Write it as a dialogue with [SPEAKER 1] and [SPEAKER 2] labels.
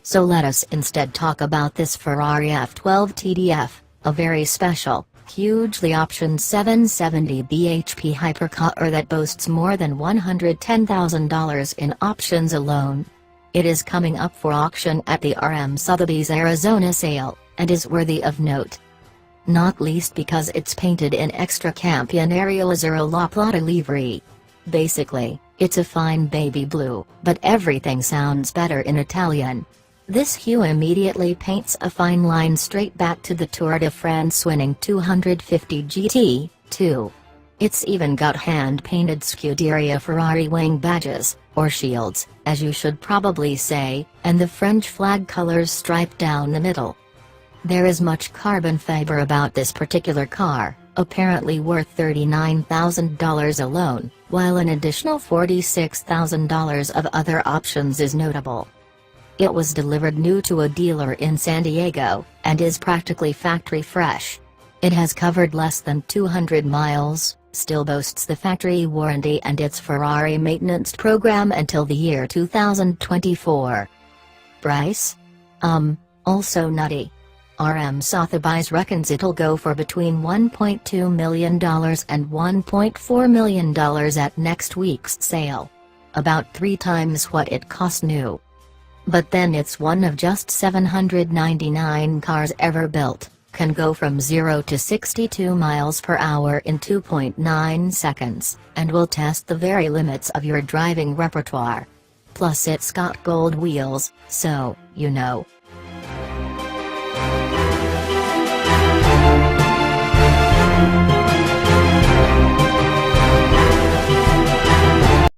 [SPEAKER 1] So let us instead talk about this Ferrari F12tdf, a very special, hugely optioned 770 bhp hypercar that boasts more than $110,000 in options alone. It is coming up for auction at the Sotheby's Arizona sale, and is worthy of note. Not least because it's painted in extra Campionario Azzurro La Plata livery. Basically, it's a fine baby blue, but everything sounds better in Italian. This hue immediately paints a fine line straight back to the Tour de France winning 250 GT, too. It's even got hand-painted Scuderia Ferrari wing badges, or shields, as you should probably say, and the French flag colors striped down the middle. There is much carbon fiber about this particular car, apparently worth $39,000 alone, while an additional $46,000 of other options is notable. It was delivered new to a dealer in San Diego, and is practically factory fresh. It has covered less than 200 miles, still boasts the factory warranty and its Ferrari maintenance program until the year 2024. Price? Also nutty. Sotheby's reckons it'll go for between $1.2 million and $1.4 million at next week's sale. About 3 times what it cost new. But then it's one of just 799 cars ever built, can go from 0 to 62 miles per hour in 2.9 seconds, and will test the very limits of your driving repertoire. Plus it's got gold wheels, so, you know,